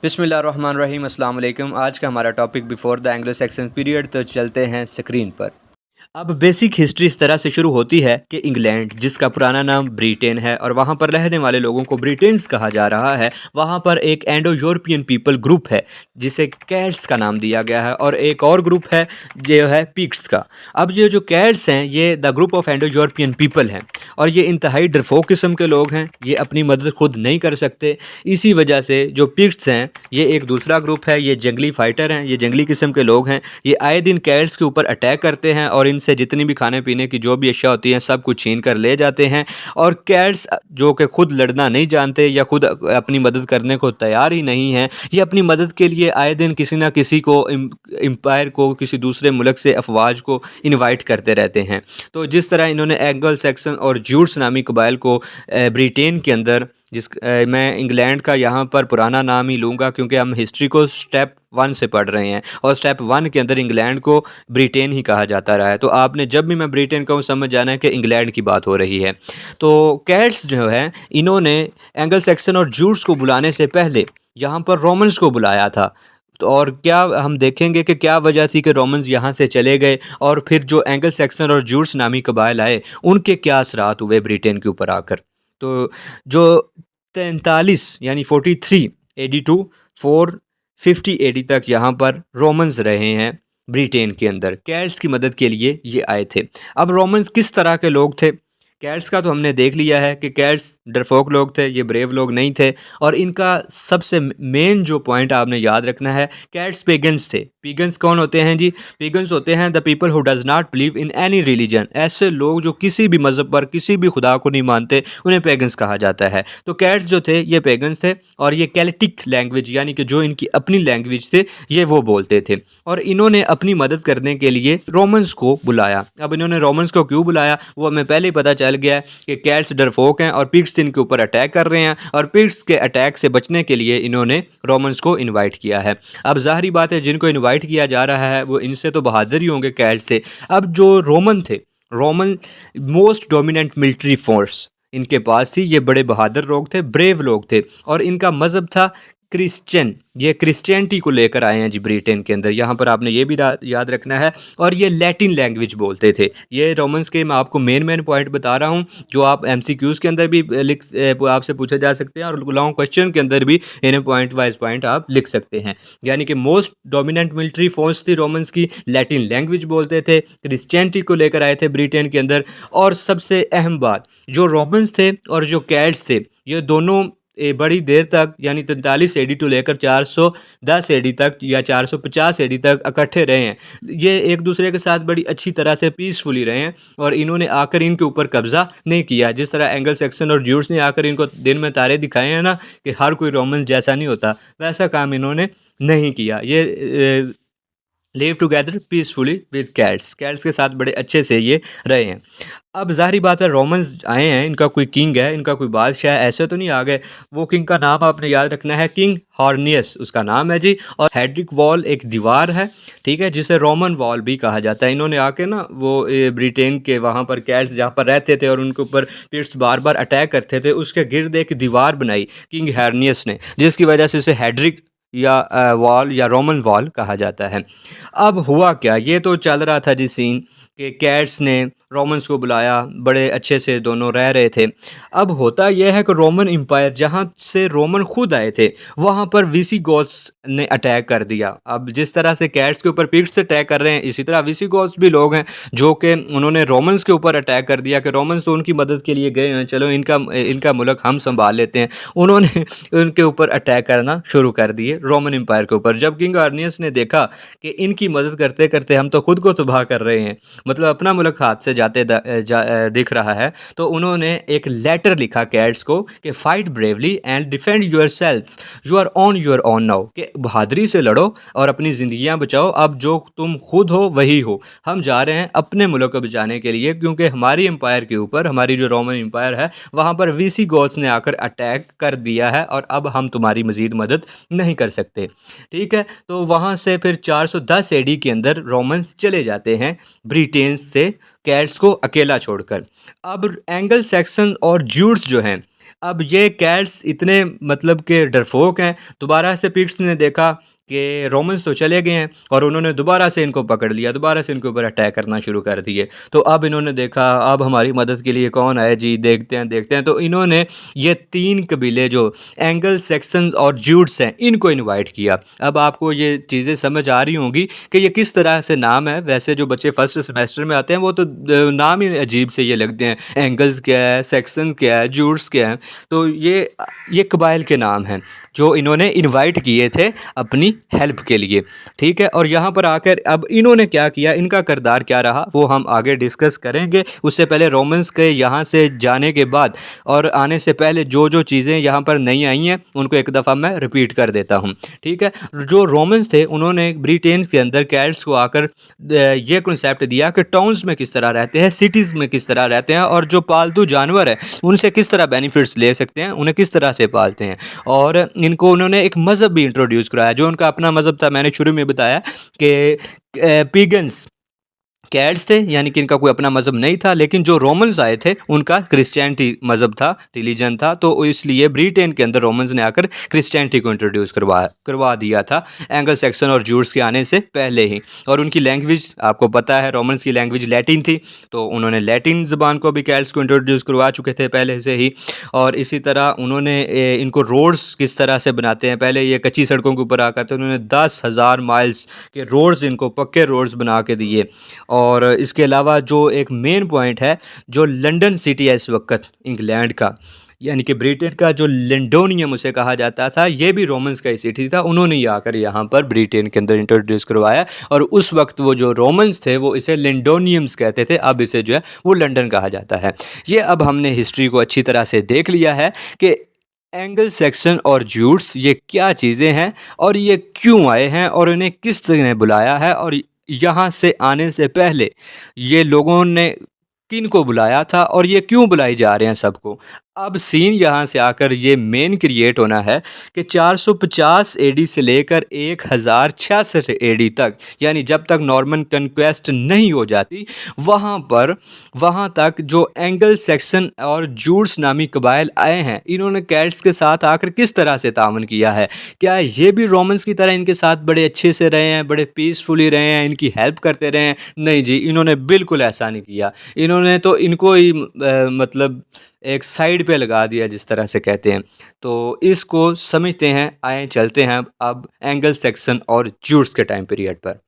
बिस्मिल्लाहिर्रहमानिर्रहीम अस्सलाम वालेकुम। आज का हमारा topic before the Anglo Saxon period. तो चलते हैं स्क्रीन पर। अब बेसिक हिस्ट्री इस तरह से शुरू होती है कि इंग्लैंड, जिसका पुराना नाम ब्रिटेन है और वहाँ पर रहने वाले लोगों को ब्रिटेन्स कहा जा रहा है, वहाँ पर एक एंडो यूरोपियन पीपल ग्रुप है जिसे कैट्स का नाम दिया गया है, और एक और ग्रुप है जो है पिक्ट्स का। अब ये जो कैट्स हैं ये the group of endo European people हैं, और ये इंतहाई डरफोक किस्म के लोग हैं। ये अपनी मदद खुद नहीं कर सकते। इसी वजह से जो पिक्ट्स हैं ये एक दूसरा ग्रुप है, ये जंगली फाइटर हैं, ये जंगली किस्म के लोग हैं। ये आए दिन कैट्स के ऊपर अटैक करते हैं और इनसे जितनी भी खाने पीने की जो भी अशिया होती हैं सब कुछ छीन कर ले जाते हैं। और कैट्स जो कि खुद लड़ना नहीं जानते या खुद अपनी मदद करने को तैयार ही नहीं हैं, ये अपनी मदद के लिए आए दिन किसी ना किसी को, एम्पायर को, किसी दूसरे मुल्क से अफवाज को इनवाइट करते रहते हैं। तो जिस तरह इन्होंने एंगल सैक्सन और ज्यूट्स नामी कबाइल को ब्रिटेन के अंदर, मैं इंग्लैंड का यहाँ पर पुराना नाम ही लूँगा क्योंकि हम हिस्ट्री को स्टेप 1 से पढ़ रहे हैं, और स्टेप 1 के अंदर इंग्लैंड को ब्रिटेन ही कहा जाता रहा है। तो आपने जब भी मैं ब्रिटेन कहूँ समझ जाना है कि इंग्लैंड की बात हो रही है। तो कैट्स जो है इन्होंने एंगल सैक्सन और ज्यूट्स को बुलाने से पहले यहाँ पर रोमन्स को बुलाया था। तो और क्या हम देखेंगे कि क्या वजह थी कि रोमन्स यहाँ से चले गए, और फिर जो एंगल सैक्सन और ज्यूट्स नामी कबाइल आए उनके क्या असरात हुए ब्रिटेन के ऊपर आकर। तो जो 43 यानी 43 AD टू 450 AD तक यहाँ पर रोमन्स रहे हैं ब्रिटेन के अंदर। कैट्स की मदद के लिए ये आए थे। अब रोमन्स किस तरह के लोग थे? कैट्स का तो हमने देख लिया है कि कैट्स डरफोक लोग थे, ये ब्रेव लोग नहीं थे। और इनका सबसे मेन जो पॉइंट आपने याद रखना है, कैट्स पेगन्स थे। पेगन्स कौन होते हैं जी? पेगन्स होते हैं the people who does not believe in any religion. ऐसे लोग जो किसी भी मज़हब पर, किसी भी खुदा को नहीं मानते, उन्हें पेगन्स कहा जाता है। तो कैट्स जो थे ये पेगन्स थे, और ये केल्टिक लैंग्वेज यानी कि जो इनकी अपनी लैंग्वेज थे ये वो बोलते थे। और इन्होंने अपनी मदद करने के लिए रोमन्स को बुलाया। अब इन्होंने रोमन्स को क्यों बुलाया वो हमें पहले ही पता चल गया है कि कैट्स डरफोक हैं और पिग्स इनके ऊपर अटैक कर रहे हैं, और पिग्स के अटैक से बचने के लिए इन्होंने रोमन्स को इनवाइट किया है। अब ज़ाहिरी बात है जिनको इनवाइट किया जा रहा है वो इनसे तो बहादुर ही होंगे कैट्स से। अब जो रोमन थे, Roman most dominant military force इनके पास थी। ये बड़े बहादुर लोग थे, ब्रेव लोग थे, और इनका मज़हब था क्रिश्चियन। ये क्रिश्चियनिटी को लेकर आए हैं जी ब्रिटेन के अंदर। यहाँ पर आपने ये भी याद रखना है। और ये लैटिन लैंग्वेज बोलते थे। ये रोमन्स के मैं आपको मेन पॉइंट बता रहा हूँ जो आप MCQs के अंदर भी आपसे पूछे जा सकते हैं, और लॉन्ग क्वेश्चन के अंदर भी इन्हें पॉइंट वाइज पॉइंट आप लिख सकते हैं। यानी कि मोस्ट डोमिनेंट मिलिट्री फोर्स थी रोमन्स की, लैटिन लैंग्वेज बोलते थे, क्रिश्चियनिटी को लेकर आए थे ब्रिटेन के अंदर। और सबसे अहम बात, जो रोमन्स थे और जो कैट्स थे ये दोनों बड़ी देर तक यानी 43 AD टू लेकर 410 AD तक या 450 AD तक इकट्ठे रहे हैं। ये एक दूसरे के साथ बड़ी अच्छी तरह से पीसफुली रहे हैं, और इन्होंने आकर इनके ऊपर कब्जा नहीं किया। जिस तरह एंगल सैक्सन और ज्यूट्स ने आकर इनको दिन में तारे दिखाए हैं ना कि हर कोई रोमन जैसा नहीं होता, वैसा काम इन्होंने नहीं किया। ये live together peacefully with cats, cats के साथ बड़े अच्छे से ये रहे हैं। अब ज़ाहिरी बात है रोमन्स आए हैं, इनका कोई किंग है, इनका कोई बादशाह है, ऐसे तो नहीं आ गए। वो किंग का नाम आपने याद रखना है, किंग हॉर्नियस उसका नाम है जी। और हेड्रिक वॉल एक दीवार है, ठीक है, जिसे रोमन वॉल भी कहा जाता है। इन्होंने आके ना वो ब्रिटेन के वहाँ पर कैट्स जहाँ पर रहते थे और उनके ऊपर पिट्स बार बार अटैक करते थे, उसके गिर्द एक दीवार बनाई किंग हॉर्नियस ने, जिसकी वजह से इसे हेड्रिक या वॉल या रोमन वॉल कहा जाता है। अब हुआ क्या, ये तो चल रहा था जी सीन कि कैट्स ने रोमन्स को बुलाया, बड़े अच्छे से दोनों रह रहे थे। अब होता यह है कि रोमन एम्पायर जहाँ से रोमन खुद आए थे वहाँ पर विसिगोथ्स ने अटैक कर दिया। अब जिस तरह से कैट्स के ऊपर पिग्स अटैक कर रहे हैं, इसी तरह विसिगोथ्स भी लोग हैं जो कि उन्होंने रोमन्स के ऊपर अटैक कर दिया कि रोमन्स तो उनकी मदद के लिए गए हैं, चलो इनका मुल्क हम संभाल लेते हैं। उन्होंने उनके ऊपर अटैक करना शुरू कर दिए रोमन एम्पायर के ऊपर। जब किंग हॉर्नियस ने देखा कि इनकी मदद करते करते हम तो खुद को तबाह कर रहे हैं, मतलब अपना मुल्क हाथ से जाते दिख रहा है, तो उन्होंने एक लेटर लिखा कैट्स को कि fight bravely and defend yourself, you are on your own now, कि बहादुरी से लड़ो और अपनी ज़िंदगियां बचाओ। अब जो तुम खुद हो वही हो, हम जा रहे हैं अपने मुल्क को बचाने के लिए, क्योंकि हमारी एम्पायर के ऊपर, हमारी जो रोमन एम्पायर है वहाँ पर विसिगोथ्स ने आकर अटैक कर दिया है, और अब हम तुम्हारी मज़ीद मदद नहीं कर सकते। ठीक है, तो वहाँ से फिर 410 AD के अंदर रोमन्स चले जाते हैं ब्रिटेन से कैट्स को अकेला छोड़कर। अब एंगल सैक्सन और ज्यूट्स जो हैं अब ये कैट्स इतने मतलब कि डरपोक हैं, दोबारा से पिग्स ने देखा कि रोमन्स तो चले गए हैं और उन्होंने दोबारा से इनको पकड़ लिया, दोबारा से इनके ऊपर अटैक करना शुरू कर दिए। तो अब इन्होंने देखा अब हमारी मदद के लिए कौन आए जी, देखते हैं। तो इन्होंने ये 3 कबीले जो एंगल, सैक्सन्स और ज्यूट्स हैं, इनको इनवाइट किया। अब आपको ये चीज़ें समझ आ रही होंगी कि ये किस तरह से नाम है। वैसे जो बच्चे फर्स्ट सेमेस्टर में आते हैं वो तो नाम ही अजीब से ये लगते हैं, एंगल्स क्या है, सेक्शन क्या है, ज्यूट्स क्या है। तो ये कबाइल के नाम हैं जो इन्होंने इनवाइट किए थे अपनी हेल्प के लिए, ठीक है। और यहाँ पर आकर अब इन्होंने क्या किया, इनका किरदार क्या रहा, वो हम आगे डिस्कस करेंगे। उससे पहले रोमन्स के यहाँ से जाने के बाद और आने से पहले जो जो चीज़ें यहाँ पर नहीं आई हैं उनको एक दफ़ा मैं रिपीट कर देता हूँ, ठीक है। जो रोमन्स थे उन्होंने ब्रिटेन के अंदर कैट्स को आकर ये कॉन्सेप्ट दिया कि टाउन्स में किस तरह रहते हैं, सिटीज़ में किस तरह रहते हैं और जो पालतू जानवर है उनसे किस तरह बेनिफिट्स ले सकते हैं, उन्हें किस तरह से पालते हैं। और इनको उन्होंने एक मज़हब भी इंट्रोड्यूस कराया जो उनका अपना मज़हब था। मैंने शुरू में बताया कि पीगन्स कैट्स थे, यानी कि इनका कोई अपना मज़हब नहीं था, लेकिन जो रोमन्स आए थे उनका क्रिश्चियनिटी मज़हब था, रिलीजन था। तो इसलिए ब्रिटेन के अंदर रोमन्स ने आकर क्रिश्चियनिटी को इंट्रोड्यूस करवा दिया था एंगल सैक्सन और ज्यूट्स के आने से पहले ही। और उनकी लैंग्वेज आपको पता है, रोमन्स की लैंग्वेज लैटिन थी, तो उन्होंने लैटिन ज़बान को भी कैट्स को इंट्रोड्यूस करवा चुके थे पहले से ही। और इसी तरह उन्होंने इनको रोड्स किस तरह से बनाते हैं, पहले ये कच्ची सड़कों के ऊपर आकर थे, उन्होंने 10,000 माइल्स के रोड्स, इनको पक्के रोड्स बना के दिए। और इसके अलावा जो एक मेन पॉइंट है, जो लंदन सिटी है इस वक्त इंग्लैंड का, यानी कि ब्रिटेन का जो लेंडोनियम उसे कहा जाता था, ये भी रोमन्स का ही सिटी था। उन्होंने ही आकर यहाँ पर ब्रिटेन के अंदर इंट्रोड्यूस करवाया और उस वक्त वो जो रोमन्स थे वो इसे लेंडोनियम्स कहते थे, अब इसे जो है वो लंदन कहा जाता है। ये अब हमने हिस्ट्री को अच्छी तरह से देख लिया है कि एंगल सेक्शन और ज्यूट्स ये क्या चीज़ें हैं और ये क्यों आए हैं और इन्हें किस ने बुलाया है, और यहाँ से आने से पहले ये लोगों ने किन को बुलाया था और ये क्यों बुलाए जा रहे हैं सबको। अब सीन यहाँ से आकर ये मेन क्रिएट होना है कि 450 एडी से लेकर 1066 एडी तक, यानी जब तक नॉर्मन कन्क्वेस्ट नहीं हो जाती, वहाँ तक जो एंगल सेक्शन और जूड्स नामी कबाइल आए हैं, इन्होंने कैट्स के साथ आकर किस तरह से तावन किया है। क्या ये भी रोमन्स की तरह इनके साथ बड़े अच्छे से रहे हैं, बड़े पीसफुली रहे हैं, इनकी हेल्प करते रहे हैं? नहीं जी, इन्होंने बिल्कुल ऐसा नहीं किया। इन्होंने तो इनको ही मतलब एक साइड पे लगा दिया जिस तरह से कहते हैं। तो इसको समझते हैं, आए चलते हैं अब एंगल सेक्शन और ज्यूट्स के टाइम पीरियड पर।